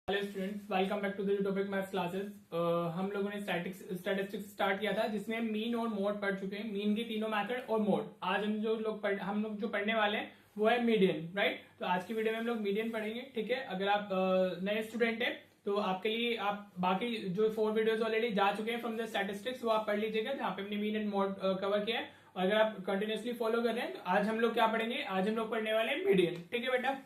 Hello students, welcome back to the topic maths classes. हम लोगों ने स्टैटिस्टिक्स स्टार्ट किया था जिसमें मीन और मोड पढ़ चुके हैं। मीन की तीनों मेथड और मोड। आज हम लोग जो पढ़ने वाले हैं वो है मीडियन, राइट। तो आज की वीडियो में हम लोग मीडियन पढ़ेंगे, ठीक है। अगर आप नए स्टूडेंट हैं तो आपके लिए आप बाकी जो 4 वीडियोस ऑलरेडी जा चुके हैं फ्रॉम द स्टैटिस्टिक्स वो आप पढ़ लीजिएगा, जहाँ पे हमने मीन एंड मोड कवर किया है। और अगर आप कंटिन्यूसली फॉलो कर रहे हैं तो आज हम लोग क्या पढ़ेंगे, आज हम लोग पढ़ने वाले हैं मीडियन, ठीक है बेटा।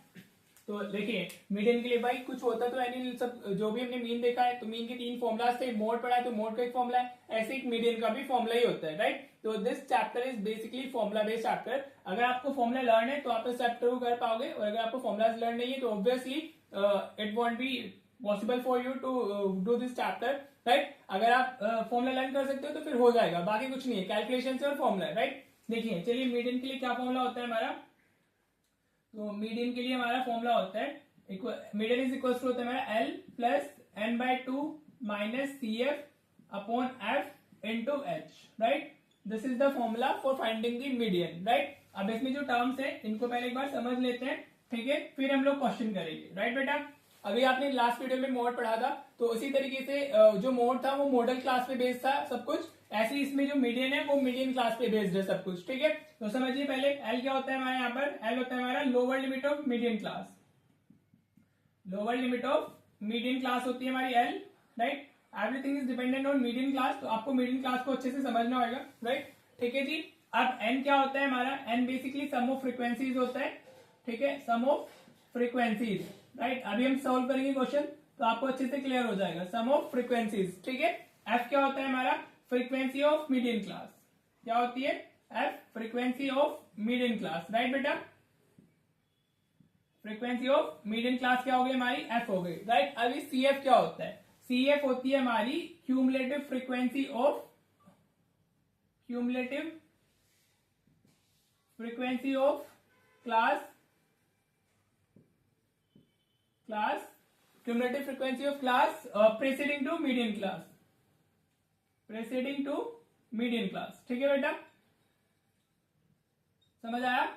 तो देखिए मीडियन के लिए भाई कुछ होता तो नहीं, सब जो भी हमने मीन देखा है तो मीन के 3 फॉर्मुलाज थे। मोड पढ़ा है तो मोड का एक फॉर्मुला है, ऐसे एक मीडियन का भी फॉर्मुला ही होता है, राइट। तो this chapter is basically formula based chapter. अगर आपको फॉर्मुला लर्न है तो आप इस चैप्टर को कर पाओगे, और अगर आपको फॉर्मुलाज लर्न नहीं है तो obviously it won't be possible for you to do this chapter, right. अगर आप फॉर्मुला लर्न कर सकते हो तो फिर हो जाएगा, बाकी कुछ नहीं है, कैलकुलेशन से और फॉर्मुला, राइट। देखिए चलिए मीडियन के लिए क्या फॉर्मुला होता है हमारा। तो मीडियन के लिए हमारा फॉर्मूला होता है, मीडियन इज इक्वल टू होता है हमारा L plus N by two minus C F upon F into H, right. This is the formula for finding the median, right. अब इसमें जो टर्म्स है इनको पहले एक बार समझ लेते हैं, ठीक है, फिर हम लोग क्वेश्चन करेंगे, राइट बेटा। अभी आपने लास्ट वीडियो में मोड पढ़ा था, तो उसी तरीके से जो मोड था वो मॉडल क्लास पे बेस्ड था सब कुछ, ऐसे इसमें जो मीडियन है वो मीडियन क्लास पे बेस्ड है सब कुछ, ठीक है। तो समझिए पहले एल क्या होता है हमारे यहाँ पर, एल होता है हमारा lower limit of median class. Lower limit of median class होती है हमारी L, right. Everything is dependent on median class, तो आपको मीडियन क्लास को अच्छे से समझना होगा, राइट, ठीक है जी। अब एन क्या होता है हमारा, N basically sum of frequencies होता है, ठीक है, सम ऑफ फ्रीक्वेंसीज, राइट। अभी हम सॉल्व करेंगे क्वेश्चन तो आपको अच्छे से क्लियर हो जाएगा, सम ऑफ फ्रीक्वेंसीज, ठीक है। एफ क्या होता है हमारा, फ्रीक्वेंसी ऑफ मीडियन क्लास, क्या होती है F, frequency of median class, right बेटा। फ्रीक्वेंसी ऑफ मीडियन क्लास क्या हो गई हमारी, एफ हो गई, राइट। अभी सी एफ क्या होता है, सी एफ होती है हमारी cumulative frequency of, cumulative frequency of class, cumulative frequency of class preceding to median class, preceding to median class, ठीक है बेटा, समझ आया।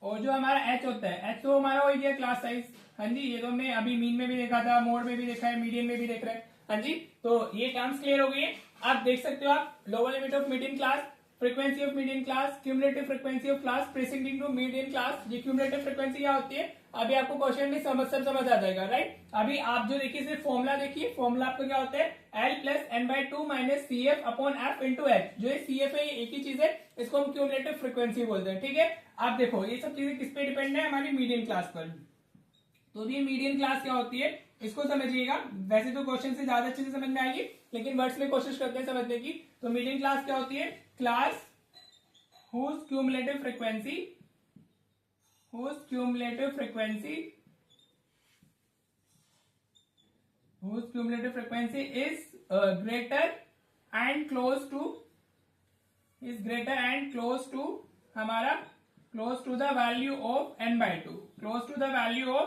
और जो हमारा एच होता है, एच तो हमारा हो गया क्लास साइज, हाँ जी, ये तो हमने अभी मीन में भी देखा था, मोड में भी देखा है, मीडियन में भी देख रहे हैं, हाँ जी। तो ये टर्म्स क्लियर हो गई है। आप देख सकते हो, आप lower limit of median class, frequency of median class, cumulative frequency of class preceding to median class. ये क्यूमुलेटिव फ्रीक्वेंसी क्या होती है, अभी आपको क्वेश्चन में समझ आ जाएगा, राइट। अभी आप जो देखिए सिर्फ फॉर्मुला देखिए, फॉर्मुला आपका क्या होता है, L plus N by two minus C F upon F into H. जो सी एफ है ये एक ही चीज है, इसको हम क्यूमुलेटिव फ्रीक्वेंसी बोलते हैं, ठीक है। आप देखो ये सब चीजें किस पे डिपेंड है, हमारी मीडियन क्लास पर। तो ये मीडियन क्लास क्या होती है इसको समझिएगा, वैसे तो क्वेश्चन से ज्यादा अच्छे से समझ में आएगी, लेकिन वर्ड्स में कोशिश करते हैं समझने की। तो मीडियन क्लास क्या होती है, class whose cumulative frequency whose cumulative frequency is greater and close to हमारा close to the value of n by 2, close to the value of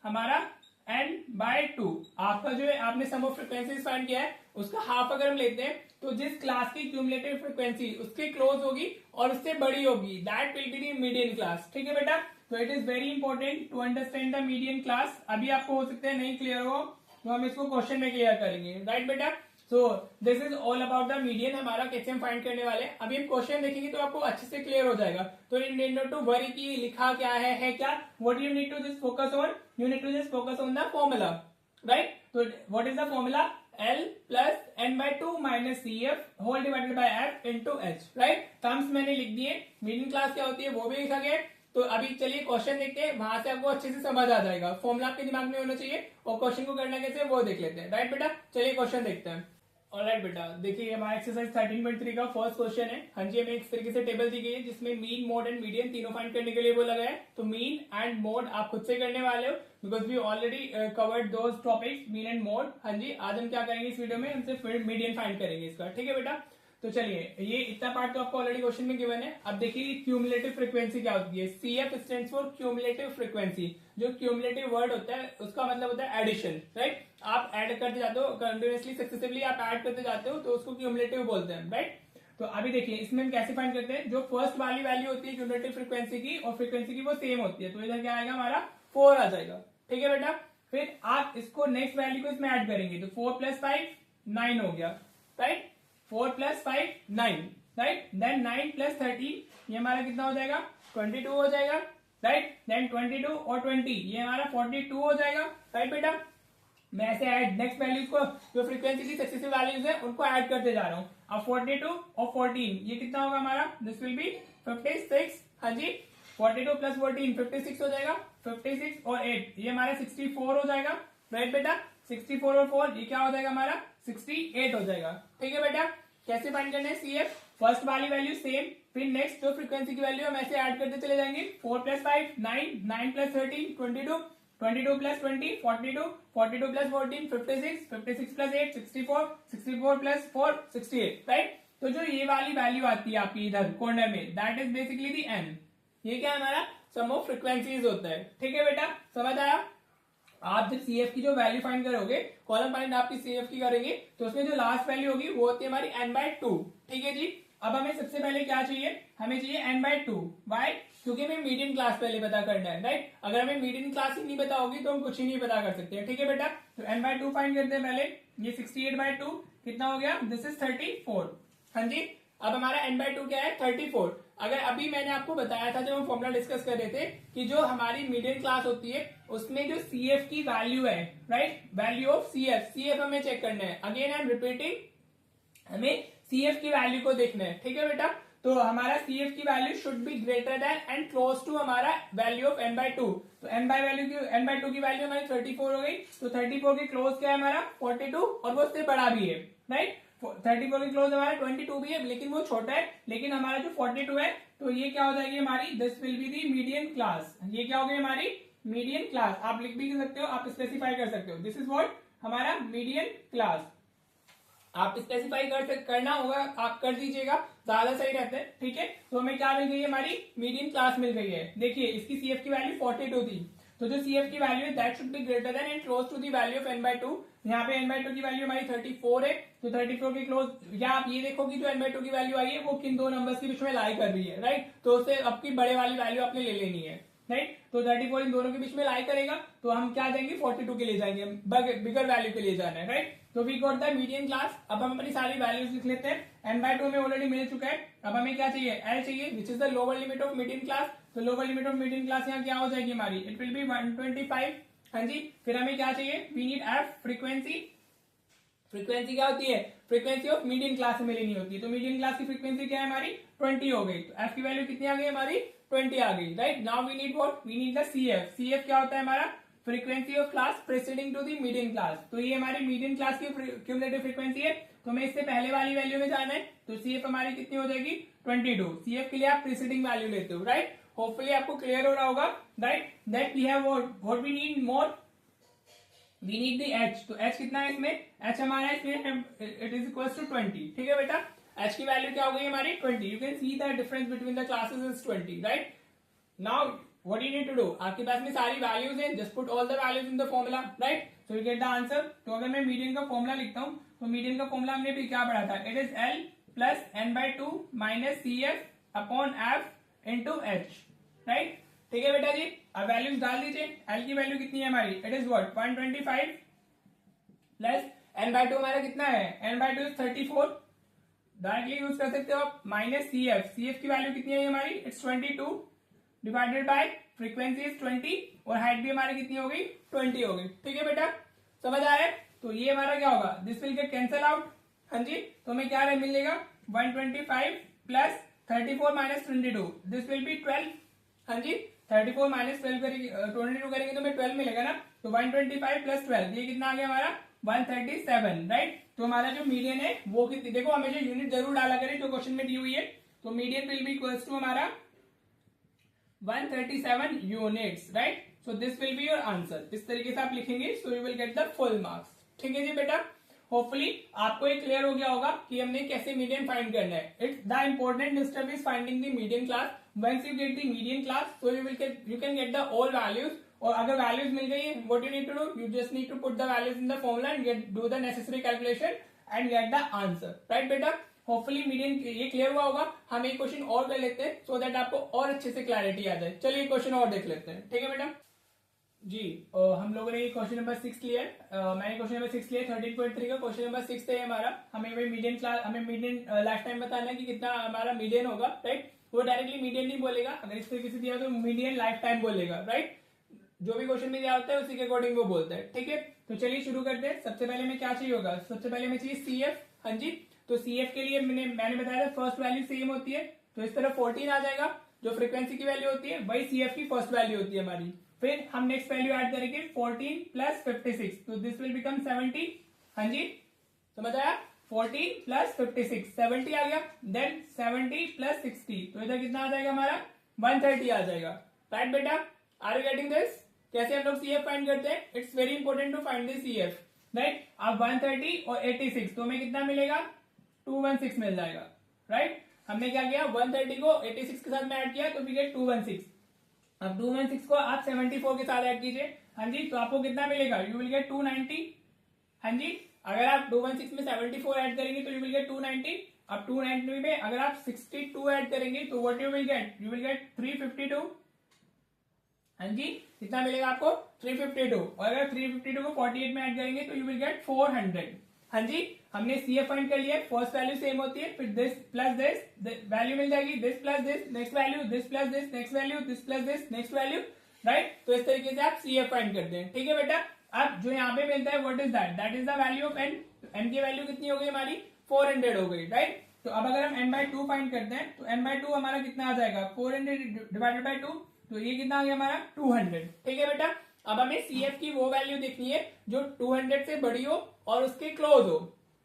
हमारा n by 2। आपका जो है आपने सम ऑफ फ्रीक्वेंसीज फाइंड किया है, उसका हाफ अगर हम लेते हैं तो जिस क्लास की क्यूमुलेटिव फ्रीक्वेंसी उसके क्लोज होगी और उससे बड़ी होगी, that will be the median class, ठीक है बेटा। तो it is very important to understand the median class. अभी आपको हो सकता है नहीं क्लियर हो तो हम इसको क्वेश्चन में क्लियर करेंगे, राइट बेटा। So this is all about the median, हमारा कैसे हम फाइंड करने वाले हैं। अभी हम क्वेश्चन देखेंगे तो आपको अच्छे से क्लियर हो जाएगा। तो you need not to worry कि लिखा क्या है क्या, what you need to just focus on, you need to just focus on the formula, right. तो what is the formula, L plus N by two minus C F whole divided by F into H, right. Terms मैंने लिख दिए, median class क्या होती है वो भी लिखा गया। तो अभी चलिए क्वेश्चन देखते हैं, वहां से आपको अच्छे से समझ आ जाएगा, फॉर्मूला आपके दिमाग में होना चाहिए और क्वेश्चन को करना कैसे वो देख लेते हैं, राइट बेटा। चलिए क्वेश्चन देखते हैं। ऑलराइट बेटा, देखिए हमारा एक्सरसाइज 13.3 का फर्स्ट क्वेश्चन है। हाँ जी, हमें इस तरीके से टेबल दी गई है जिसमें मीन, मोड एंड मीडियन तीनों फाइंड करने के लिए बोला गया है। तो मीन एंड मोड आप खुद से करने वाले हो, because we already covered those topics, mean and mode. हाँ जी, आज हम क्या करेंगे इस वीडियो में, हम सिर्फ मीडियन फाइंड करेंगे इसका, ठीक है बेटा। तो चलिए ये इतना पार्ट तो आपको ऑलरेडी क्वेश्चन में गिवन है। अब देखिए क्यूमुलेटिव फ्रीक्वेंसी क्या होती है, CF stands for cumulative frequency. जो क्यूमुलेटिव वर्ड होता है उसका मतलब होता है एडिशन, राइट। आप ऐड करते जाते हो कंटिन्यूअसली, सक्सेसिवली आप ऐड करते जाते हो तो उसको क्यूमुलेटिव बोलते हैं, राइट। तो अभी देखिए इसमें हम कैसे फाइंड करते हैं, जो फर्स्ट वाली वैल्यू होती है क्यूमुलेटिव फ्रीक्वेंसी की और फ्रीक्वेंसी की वो सेम होती है, तो इधर क्या आएगा हमारा 4 आ जाएगा, ठीक है बेटा। फिर आप इसको नेक्स्ट वैल्यू को इसमें ऐड करेंगे तो 4 + 5 9 हो गया, राइट। 4 + 5 9, राइट। देन 9 + 13 ये हमारा कितना हो जाएगा 22 हो जाएगा, राइट। देन 22 और 20 ये हमारा 42 हो जाएगा, राइट बेटा। मैं ऐसे ऐड नेक्स्ट वैल्यूज को जो फ्रीक्वेंसी की सक्सेसिव वैल्यूज है उनको ऐड करते जा रहा हूँ। अब 42 और 14 ये कितना होगा हमारा, दिस विल बी 56, हाँ जी। 42 + 14 56 हो जाएगा, 56 और 8 ये हमारा 64 हो जाएगा, राइट बेटा। 64 और 4 ये क्या हो जाएगा हमारा 68 हो जाएगा, ठीक है बेटा। कैसे फाइंड करना है CF, फर्स्ट वाली वैल्यू सेम, फिर नेक्स्ट जो फ्रीक्वेंसी की वैल्यू हम ऐसे ऐड करते चले जाएंगे। 4 + 5 9, 9 + 13 22, 22 + 20 42, 42 + 14 56, 56 + 8 64, 64 + 4 68, राइट। तो जो ये वाली वैल्यू आती है आपकी इधर कॉर्नर में, that is basically the n। ये क्या है हमारा सम ऑफ फ्रीक्वेंसीज होता है, ठीक है बेटा, समझ आया। आप जब CF की जो वैल्यू फाइंड करोगे, कॉलम फाइंड आपकी CF की करेंगे, तो उसमें जो लास्ट वैल्यू होगी वो होती है हमारी n/2, ठीक है जी। अब हमें सबसे पहले क्या चाहिए, हमें चाहिए n/2, वाई, क्योंकि हमें मीडियन क्लास पहले पता करना है, राइट। अगर हमें मीडियन क्लास ही नहीं पता होगी तो हम कुछ ही नहीं पता कर सकते, ठीक है बेटा। तो n/2 फाइंड करते हैं पहले। ये 68/2 कितना हो गया, दिस इज 34, हाँ जी। अब हमारा n/2 क्या है 34। अगर अभी मैंने आपको बताया था जब हम फॉर्मूला डिस्कस कर रहे थे कि जो हमारी मीडियन क्लास होती है उसमें जो CF की वैल्यू है, राइट, वैल्यू ऑफ CF हमें चेक करना है। अगेन आई एम रिपीटिंग, हमें CF की वैल्यू को देखना है, ठीक है बेटा। तो हमारा CF की value should be greater than and close to हमारा वैल्यू ऑफ n/2। तो n/2 की वैल्यू हमारी 34 हो गई, तो 34 के क्लोज क्या है हमारा 42 और वो उससे बड़ा भी है, राइट। 34 के क्लोज हमारा 22 भी है लेकिन वो छोटा है, लेकिन हमारा जो 42 है तो ये क्या हो जाएगी हमारी, this will be the median class. ये क्या हो गई हमारी मीडियन क्लास, आप लिख भी सकते हो, आप स्पेसिफाई कर सकते हो, दिस इज व्हाट हमारा मीडियन क्लास। आप स्पेसिफाई करना होगा, आप कर दीजिएगा, ज्यादा सही रहता है, ठीक है। तो हमें क्या मिल गई है, हमारी मीडियन क्लास मिल गई है। देखिए इसकी CF की वैल्यू 42 थी, तो जो CF की वैल्यू है that should be greater than and close to the value of n/2। यहाँ पे n/2 की वैल्यू हमारी 34 है, तो 34 के क्लोज, या आप ये देखो कि जो n/2 की वैल्यू आई है वो किन दो नंबर्स के बीच में लाई कर रही है, राइट। तो उससे आपकी बड़े वाली वैल्यू आपने ले लेनी है, राइट। तो 34 इन दोनों के बीच में लाई करेगा तो हम क्या जाएंगे 42 के लिए जाएंगे, बिगर वैल्यू के लिए जाना है, राइट। तो we got the median class. अब हम अपनी सारी वैल्यूज लिख लेते हैं। n/2 में ऑलरेडी मिल चुका है, अब हमें क्या चाहिए L चाहिए, which is the lower limit of median class. तो lower limit of median class यहाँ क्या हो जाएगी हमारी, इट विल बी 125, हाँ जी। फिर हमें क्या चाहिए, we need F, frequency. Frequency क्या होती है, फ्रीक्वेंसी ऑफ मीडियन क्लास में लेनी होती है, तो मीडियन क्लास की फ्रीक्वेंसी क्या है हमारी 20 हो गई, तो F की वैल्यू कितनी आ गई हमारी 20 आ गई, right. Now we need what, we need the CF क्या होता है हमारा, frequency of class preceding to the median class. तो ये हमारी मीडियन क्लास की क्यूमुलेटिव फ्रीक्वेंसी है, तो हमें इससे पहले वाली वैल्यू में जाना है, तो CF हमारी कितनी हो जाएगी 22। CF के लिए आप प्रेसिडिंग वैल्यू लेते हो, राइट। होपफुली आपको क्लियर हो रहा होगा, right. That we have what we need more, we need the H। तो H कितना है इसमें, H हमारा इसमें इट इज इक्वल टू 20, ठीक है बेटा। H की वैल्यू क्या हो गई हमारी 20। You can see the difference between the classes is 20, right. Now what you need to do, आपके पास में सारी वैल्यूज हैं, just put all the values in the formula, right. So you get the answer. तो अगर मैं median का formula लिखता हूं तो मीडियन का फॉर्मूला हमने भी क्या पढ़ा था, it is L plus n/2 minus CF upon F into H, right, ठीक है बेटा जी। अब वैल्यूज डाल दीजिए। L की वैल्यू कितनी है हमारी, it is what 125 plus n/2 हमारा कितना है, n/2 इज 34, डायरेक्टली यूज कर सकते हो आप, माइनस CF की वैल्यू कितनी है हमारी, it's 22 divided by frequency is 20 और हाइट भी हमारी कितनी हो गई 20 हो गई, ठीक है बेटा, समझ आ रहा है। तो ये हमारा क्या होगा, this will get cancel out, हाँ जी। तो हमें क्या मिलेगा 125 plus 34 minus 22, this will B 12, हाँ जी। 34 माइनस 12 करेंगे 22 करेंगे तो हमें 12 मिलेगा ना, तो 125 प्लस 12 ये कितना आ गया हमारा 137, राइट। तो हमारा जो मीडियन है वो कितनी, देखो हमेशा यूनिट जरूर डाला करें जो क्वेश्चन में दी हुई है। तो median will be equals to हमारा 137 units, right. So this will be your answer. इस तरीके से आप लिखेंगे, so you will get the full marks, ठीक है जी बेटा। होपफुली आपको एक क्लियर हो गया होगा कि हमने कैसे मीडियन फाइंड करना है। It's the important step is finding the median class. Once you get the median class so you can get the all values, और अगर वैल्यूज मिल गई है what you need to do, you just need to put the values in the formula and do the necessary calculation and get the answer, right बेटा। Hopefully median ये clear हुआ होगा। हम एक क्वेश्चन और कर लेते हैं सो दैट आपको और अच्छे से क्लैरिटी आ जाए। चलिए क्वेश्चन और देख लेते हैं, ठीक है बेटा। जी हम लोगों ने क्वेश्चन नंबर 6 लिया है। मैंने क्वेश्चन नंबर 6 लिया 13.3 का क्वेश्चन नंबर 6 है हमारा। हमें भाई मीडियन क्लास हमें मीडियन लाइफ टाइम बताना है कि कितना हमारा मीडियन होगा, राइट। वो डायरेक्टली मीडियन नहीं बोलेगा, अगर इस तरीके से दिया तो मीडियन लाइफ टाइम बोलेगा, राइट। जो भी क्वेश्चन में दिया होता है उसी के अकॉर्डिंग वो बोलता है, ठीक है। तो चलिए शुरू करते हैं। सबसे पहले हमें क्या चाहिए होगा, सबसे पहले हमें चाहिए CF। हाँ जी, तो CF के लिए मैंने बताया था फर्स्ट वैल्यू सेम होती है, तो इस तरह 14 आ जाएगा। जो फ्रीक्वेंसी की वैल्यू होती है वही CF की फर्स्ट वैल्यू होती है हमारी। फिर हम नेक्स्ट वैल्यू ऐड करेंगे 14 प्लस 56, तो दिस विल बिकम 70। हाँ जी, समझ आया। 14 प्लस 56 70 आ गया। देन 70 प्लस 60, तो इधर कितना आ जाएगा हमारा 130 आ जाएगा, राइट बेटा। Are you getting this? कैसे हम लोग CF फाइंड करते हैं? It's very important to find the CF, right. अब 130 और 86, तो हमें कितना मिलेगा 216 मिल जाएगा, राइट। हमने क्या किया 130 को 86 के साथ में ऐड किया तो वी गेट 216। अब 216 को आप 74 के साथ ऐड कीजिए, हाँ जी, तो आपको कितना मिलेगा, यू विल गेट 290। हाँ जी, अगर आप 216 में 74 ऐड करेंगे तो यू विल गेट 290। अब 290 में अगर आप 62 ऐड करेंगे तो what you will gate, you will gate 352। हाँ जी, कितना मिलेगा आपको 352। और अगर 352 को 48 में ऐड करेंगे तो यू विल गेट 400। हाँ जी, हमने CF फाइंड कर लिया। फर्स्ट वैल्यू सेम होती है, फिर दिस प्लस दिस वैल्यू मिल जाएगी, this plus this next value, this plus this next value, this plus this next value, right. तो इस तरीके से आप CF फाइंड करते हैं, ठीक है बेटा। अब जो यहाँ पे मिलता है what is that, that is the value of n। n की वैल्यू कितनी हो गई हमारी 400 हो गई, राइट। तो अब अगर हम n/2 फाइंड करते हैं तो n/2 हमारा कितना आ जाएगा 400 डिवाइडेड बाई 2, तो ये कितना आ गया हमारा 200, ठीक है बेटा। अब हमें CF की वो वैल्यू देखनी है जो 200 से बड़ी हो और उसके क्लोज हो,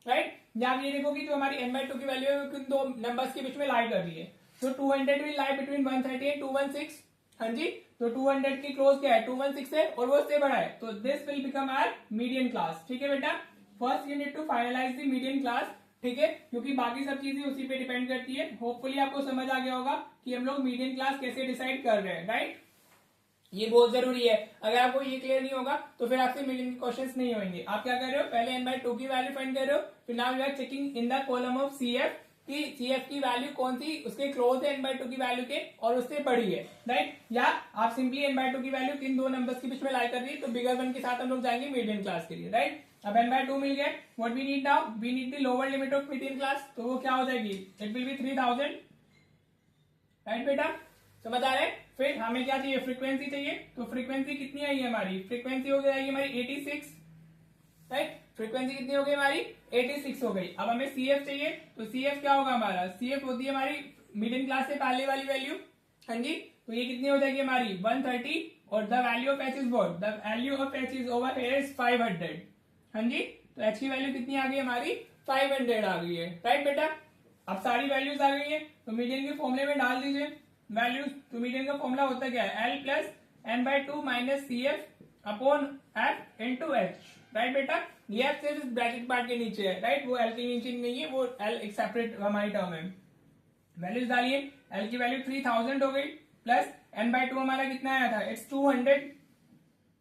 राइट। या आप ये देखो कि जो हमारी n/2 की वैल्यू है किन दो नंबर्स के बीच में लाई कर रही है, तो 200 विल लाई बिटवीन 130 एंड 216। हाँ जी, तो 200 की क्लोज क्या है 216 है और वो उससे बड़ा है, तो this will become our median class, ठीक है बेटा। First you need to finalize the median class, ठीक है, क्योंकि बाकी सब चीजें उसी पे डिपेंड करती है। होपफुली आपको समझ आ गया होगा कि हम लोग मीडियन क्लास कैसे डिसाइड कर रहे हैं, राइट। ये बहुत जरूरी है। अगर आपको ये क्लियर नहीं होगा तो फिर आपसे मीडियन क्वेश्चंस नहीं होंगे। आप क्या कर रहे हो, पहले n/2 की वैल्यू फाइंड कर रहे हो, फिर now you are checking in the column of CF कि CF की वैल्यू कौन सी उसके क्लोज है n/2 की वैल्यू के और उससे बड़ी है, राइट। या आप सिंपली n/2 की वैल्यू किन दो नंबर्स के बीच में लाई कर रही है, तो बिगर वन के साथ हम लोग जाएंगे मीडियन क्लास के लिए, राइट। अब n/2 मिल गया, what we need now, we need the lower limit of median class, तो वो क्या हो जाएगी, इट विल बी 3000, राइट बेटा, समझ आ रहा है। फिर हमें क्या चाहिए, फ्रीक्वेंसी चाहिए, तो फ्रीक्वेंसी कितनी आई है हमारी, फ्रीक्वेंसी हो जाएगी हमारी 86, राइट। फ्रीक्वेंसी कितनी हो गई हमारी 86 हो गई। अब हमें CF चाहिए, तो CF क्या होगा हमारा, CF होती है हमारी मिडिल क्लास से पहले वाली वैल्यू, हाँ जी, तो ये कितनी हो जाएगी हमारी 130 और the value of H is what, the value of H is over here is 500। हाँ जी, तो H की वैल्यू कितनी आ गई हमारी 500 आ गई है, राइट बेटा। अब सारी वैल्यूज आ गई है, तो मीडियन के फॉर्मूले में डाल दीजिए वैल्यूज। तो मीडियन का फॉर्मूला होता क्या है, L plus n/2 minus CF upon F into H, right बेटा। ये F सिर्फ ब्रैकेट पार्ट के नीचे है, राइट, वो L के नीचे नहीं है, वो L एक सेपरेट हमारी टर्म है। वैल्यूज डालिए, L की वैल्यू 3000 हो गई, प्लस n/2 हमारा कितना आया था, इट्स 200,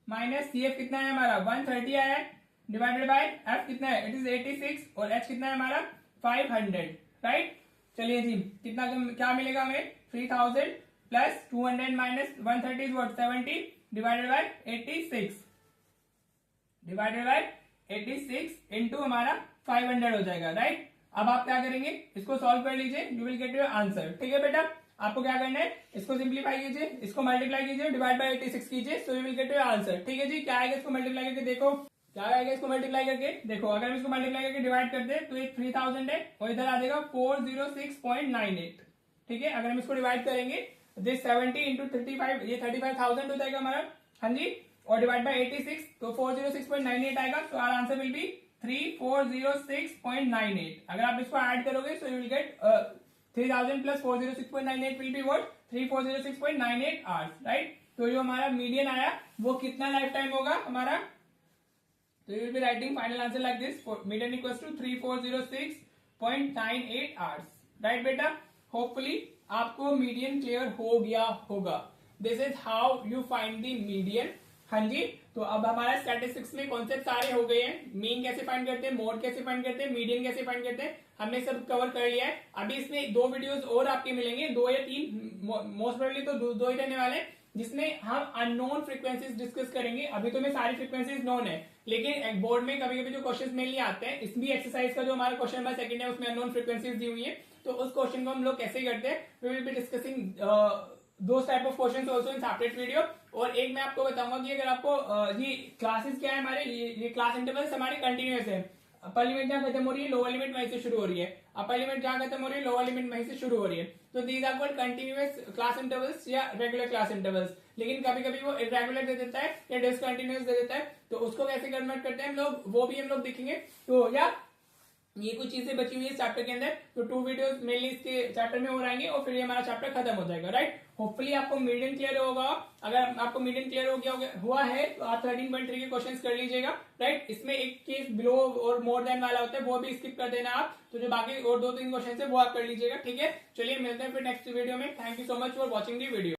माइनस CF कितना है हमारा 130 आया है, डिवाइडेड बाय F कितना है, इट इज 86 और H कितना है हमारा 500, राइट। चलिए जी, कितना क्या मिलेगा हमें 3000 plus 200 minus 130 is what 70 divided by 86, divided by 86 into हमारा 500 हो जाएगा, राइट। अब आप क्या करेंगे, इसको सॉल्व कर लीजिए, you will get your answer, ठीक है बेटा। आपको क्या करना है, इसको सिंप्लीफाई कीजिए, इसको मल्टीप्लाई कीजिए, डिवाइड बाय 86 कीजिए, सो you will get your answer, ठीक है जी। क्या आएगा इसको मल्टीप्लाई करके देखो, क्या आएगा इसको मल्टीप्लाई करके देखो। अगर हम इसको मल्टीप्लाई करके डिवाइड करते हैं तो ये 3000 है और इधर आ जाएगा 406.98, ठीक है। अगर हम इसको डिवाइड करेंगे दिस 70 इंटू 35, ये 35,000 हो जाएगा हमारा, हाँ जी, और डिवाइड बाय 86 तो 406.98 आएगा, तो आवर आंसर विल बी 3406.98। अगर आप इसको ऐड करोगे तो you will gate 3000 plus 406.98 will be what 3406.98 hours, right. तो जो हमारा मीडियन आया वो कितना लाइफ टाइम होगा हमारा, तो you will be writing final answer like this, median equals to 3406.98 hours, right बेटा। होपफुली आपको मीडियन क्लियर हो गया होगा। This is how you find the median, हाँ जी। तो अब हमारा स्टैटिस्टिक्स में कॉन्सेप्ट सारे हो गए हैं, मीन कैसे फाइंड करते हैं, मोड कैसे फाइंड करते हैं, मीडियन कैसे फाइंड करते हैं, हमने सब कवर कर लिया है। अभी इसमें 2 वीडियोस और आपके मिलेंगे, 2 या 3, मोस्ट प्रोबेबली तो 2 ही रहने वाले हैं, जिसमें हम अननोन फ्रीक्वेंसीज डिस्कस करेंगे। अभी तो मैं सारी फ्रीक्वेंसीज नोन है, लेकिन बोर्ड में कभी कभी जो क्वेश्चन मेनली आते हैं, इस भी एक्सरसाइज का जो हमारा क्वेश्चन नंबर सेकंड है उसमें अननोन फ्रीक्वेंसीज दी हुई है, तो उस क्वेश्चन को हम लोग कैसे करते हैं, वी विल बी डिस्कसिंग दो type of question also in separate video. और एक मैं आपको बताऊंगा कि अगर आपको ये क्लासेस क्या है हमारे, ये क्लास इंटरवल्स हमारे कंटिन्यूअस है। अपर लिमिट जहां खत्म हो रही है, लोअर लिमिट वहीं से शुरू हो रही है, अपर लिमिट जहां खत्म हो रही है, लोअर लिमिट वहीं से शुरू हो रही है। तो these are called continuous class intervals या रेगुलर क्लास इंटरवल्स। लेकिन कभी कभी वो इरेगुलर दे देता है या डिसकंटिन्यूअस दे देता है, तो उसको कैसे कन्वर्ट करते हैं हम लोग, वो भी हम लोग देखेंगे। तो या ये कुछ चीजें बची हुई है चैप्टर के अंदर, तो 2 वीडियोस मेनली इसके चैप्टर में हो रहेंगे और फिर ये हमारा चैप्टर खत्म हो जाएगा, राइट। होपफुली आपको मीडियम क्लियर होगा। अगर आपको मीडियम क्लियर हो गया हुआ है तो आप 13.3 के क्वेश्चंस कर लीजिएगा, राइट। इसमें एक केस बिलो और मोर देन वाला होता है, वो भी स्किप कर देना आप। तो जो बाकी और 2-3 क्वेश्चन है वो आप कर लीजिएगा, ठीक है। चलिए मिलते हैं फिर नेक्स्ट वीडियो में। Thank you so much for watching the video.